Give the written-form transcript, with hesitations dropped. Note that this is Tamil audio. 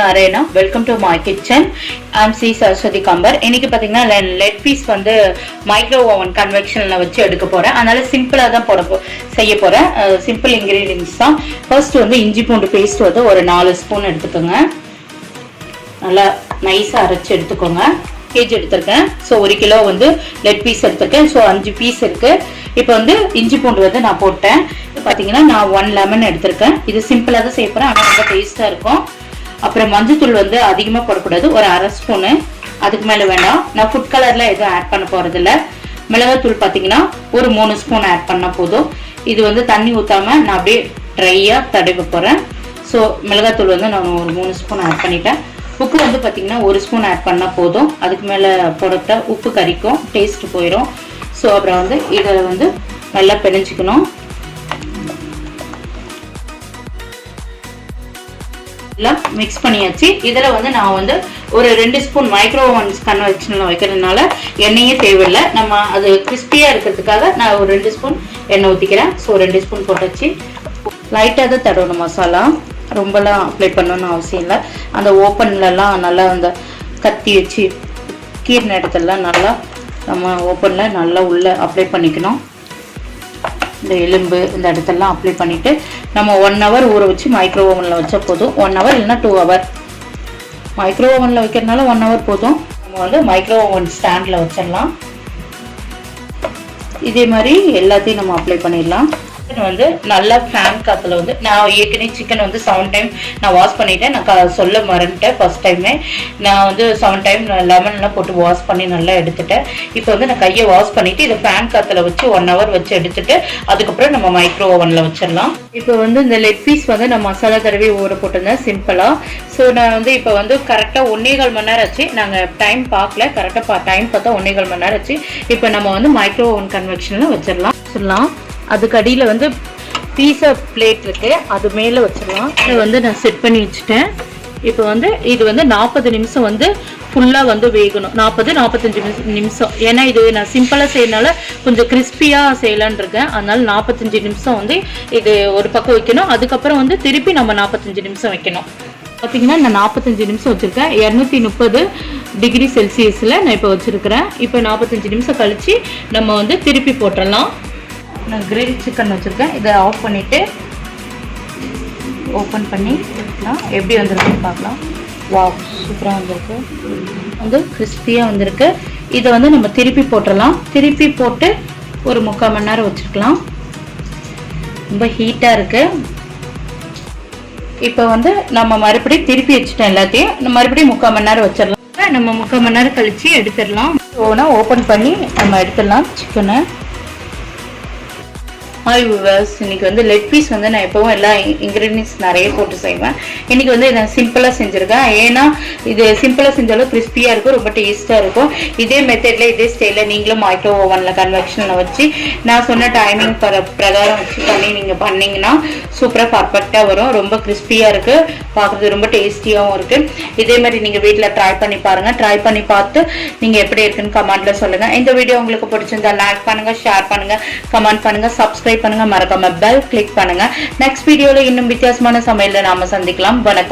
narayana. Welcome to my kitchen. I'm C Saraswati Kambar. இன்னைக்கு பாத்தீங்கன்னா லெட் பீஸ் வந்து மைக்ரோ ஓவன் கன்வெக்ஷன்ல வச்சு எடுக்க போறேன். அதனால சிம்பிளா தான் செய்ய போறேன். சிம்பிள் இன்கிரிடியன்ட்ஸ் தான். ஃபர்ஸ்ட் வந்து இஞ்சி பூண்டு பேஸ்ட் வந்து ஒரு 4 ஸ்பூன் எடுத்துக்கோங்க. நல்லா நைஸா அரைச்சு எடுத்துக்கோங்க. கேஜி எடுத்திருக்கேன். ஸோ 1 கிலோ வந்து லெட் பீஸ் எடுத்திருக்கேன். ஸோ 5 பீஸ் இருக்கு. இப்போ வந்து இஞ்சி பூண்டு வந்து நான் போட்டேன். பார்த்தீங்கன்னா நான் 1 லெமன் எடுத்திருக்கேன். இது சிம்பிளாக தான் செய்ய போறேன், ஆனால் ரொம்ப டேஸ்டாக இருக்கும். அப்புறம் மஞ்சத்தூள் வந்து அதிகமாக போடக்கூடாது, ஒரு 1/2 ஸ்பூனு, அதுக்கு மேலே வேண்டாம். நான் ஃபுட் கலர்ல எதுவும் ஆட் பண்ண போறது இல்லை. மிளகாத்தூள் பார்த்தீங்கன்னா ஒரு 3 ஸ்பூன் ஆட் பண்ணால் போதும். இது வந்து தண்ணி ஊற்றாம நான் அப்படியே ட்ரையாக தடவை போகிறேன். ஸோ மிளகாத்தூள் வந்து நான் ஒரு 3 ஸ்பூன் ஆட் பண்ணிட்டேன். உப்பு வந்து பார்த்தீங்கன்னா 1 ஸ்பூன் ஆட் பண்ணால் போதும். அதுக்கு மேலே போட்ட உப்பு கறிக்கும், டேஸ்ட் போயிடும். ஸோ அப்புறம் வந்து இதை வந்து நல்லா பிணைஞ்சிக்கணும். எல்லாம் மிக்ஸ் பண்ணியாச்சு. இதில் வந்து நான் வந்து ஒரு 2 ஸ்பூன் மைக்ரோ ஓவன்ஸ் கன்வெக்ஷனில் வைக்கிறதுனால எண்ணெயே தேவையில்லை. நம்ம அது கிறிஸ்பியாக இருக்கிறதுக்காக நான் ஒரு 2 ஸ்பூன் எண்ணெய் ஊற்றிக்கிறேன். ஸோ 2 ஸ்பூன் போட்டாச்சு. லைட்டாக தான் தடவணும் மசாலா, ரொம்பலாம் அப்ளை பண்ணணும்னு அவசியம் இல்லை. அந்த ஓப்பன்லலாம் நல்லா அந்த கத்தி வச்சு கீர்ன இடத்துலலாம் நல்லா நம்ம ஓப்பனில் நல்லா உள்ளே அப்ளை பண்ணிக்கணும். இந்த எலும்பு இந்த இடத்துலலாம் அப்ளை பண்ணிவிட்டு நம்ம 1 ஹவர் ஊற வச்சு மைக்ரோ ஓவனில் வச்சா போதும். 1 ஹவர் இல்லைன்னா 2 ஹவர். மைக்ரோ ஓவனில் வைக்கிறதுனால 1 ஹவர் போதும். நம்ம வந்து மைக்ரோ ஓவன் ஸ்டாண்டில் வச்சிடலாம். இதே மாதிரி எல்லாத்தையும் நம்ம அப்ளை பண்ணிடலாம். வந்து நல்லா ஃபேன் காத்துல வந்து நான் ஏற்கனவே சிக்கன் வந்து 7 டைம் நான் வாஷ் பண்ணிட்டேன். நான் சொல்ல மறந்துட்டேன். ஃபர்ஸ்ட் டைமே நான் வந்து 7 டைம் லெமன்லாம் போட்டு வாஷ் பண்ணி நல்லா எடுத்துட்டேன். இப்போ வந்து நான் கையை வாஷ் பண்ணிட்டு இதை ஃபேன் காத்துல வச்சு 1 ஹவர் வச்சு எடுத்துட்டு அதுக்கப்புறம் நம்ம மைக்ரோ ஓவன்ல வச்சிடலாம். இப்போ வந்து இந்த லெக் பீஸ் வந்து நான் மசாலா தடவி ஊற போட்டிருந்தேன் சிம்பிளா. ஸோ நான் வந்து இப்போ வந்து கரெக்டாக 1.25 மணி நேரம் ஆச்சு. நாங்கள் டைம் பார்க்கல, கரெக்டாக டைம் பார்த்தா 1.25 மணி நேரம் ஆச்சு. இப்போ நம்ம வந்து மைக்ரோ ஓவன் கன்வெக்ஷனில் வச்சிடலாம். அதுக்கு அடியில் வந்து பீஸா பிளேட் இருக்கு, அது மேலே வச்சிடலாம். இதை வந்து நான் செட் பண்ணி வச்சுட்டேன். இப்போ வந்து இது வந்து 40 நிமிஷம் வந்து ஃபுல்லாக வந்து வேகணும். 40-45 நிமிஷம். ஏன்னா இது நான் சிம்பிளாக செய்யறதுனால கொஞ்சம் கிறிஸ்பியாக செய்யலான் இருக்கேன். அதனால 45 நிமிஷம் வந்து இது ஒரு பக்கம் வைக்கணும். அதுக்கப்புறம் வந்து திருப்பி நம்ம 45 நிமிஷம் வைக்கணும். பார்த்தீங்கன்னா நான் 45 நிமிஷம் வச்சுருக்கேன். 230 டிகிரி செல்சியஸில் நான் இப்போ வச்சுருக்கிறேன். இப்போ 45 நிமிஷம் கழித்து நம்ம வந்து திருப்பி போட்டுடலாம். நான் கிரில் சிக்கன் வச்சுருக்கேன். இதை ஆஃப் பண்ணிவிட்டு ஓப்பன் பண்ணி எப்படி வந்திருக்குன்னு பார்க்கலாம். வாவ், சூப்பராக வந்திருக்கு, வந்து கிறிஸ்பியாக வந்திருக்கு. இதை வந்து நம்ம திருப்பி போட்டுடலாம். திருப்பி போட்டு ஒரு 3/4 மணி நேரம் வச்சுருக்கலாம். ரொம்ப ஹீட்டாக இருக்குது. இப்போ வந்து நம்ம மறுபடியும் திருப்பி வச்சுட்டோம். எல்லாத்தையும் மறுபடியும் 3/4 மணி நேரம் வச்சிடலாம். நம்ம 3/4 மணி நேரம் கழித்து எடுத்துடலாம். ஓப்பன் பண்ணி நம்ம எடுத்துடலாம் சிக்கனை. ஹாய் வியூவர்ஸ், இன்னைக்கு வந்து லெக் பீஸ் வந்து நான் எப்பவும் எல்லா இன்க்ரீடியன்ஸ் நிறைய போட்டு செய்வேன். இன்னைக்கு வந்து நான் சிம்பிளாக செஞ்சுருக்கேன். ஏன்னா இது சிம்பிளாக செஞ்சாலும் கிறிஸ்பியாக இருக்கும், ரொம்ப டேஸ்ட்டாக இருக்கும். இதே மெத்தடில் இதே ஸ்டைலில் நீங்களும் மைக்ரோ ஓவனில் கன்வெக்ஷனில் வச்சு நான் சொன்ன டைமிங் பிரகாரம் வச்சு நீங்கள் பண்ணிங்கன்னா சூப்பராக பர்ஃபெக்டாக வரும். ரொம்ப கிறிஸ்பியாக இருக்குது, பார்க்குறது ரொம்ப டேஸ்டியாகவும் இருக்குது. இதே மாதிரி நீங்கள் வீட்டில் ட்ரை பண்ணி பாருங்கள். ட்ரை பண்ணி பார்த்து நீங்கள் எப்படி இருக்குன்னு கமெண்ட்டில் சொல்லுங்கள். இந்த வீடியோ உங்களுக்கு பிடிச்சிருந்தா லைக் பண்ணுங்கள், ஷேர் பண்ணுங்கள், கமெண்ட் பண்ணுங்கள், சப்ஸ்கிரைப் பண்ணுங்க, மறக்காம பெல் கிளிக் பண்ணுங்க. நெக்ஸ்ட் வீடியோல இன்னும் வித்தியாசமான சமையல்ல நாம சந்திக்கலாம். வணக்கம்.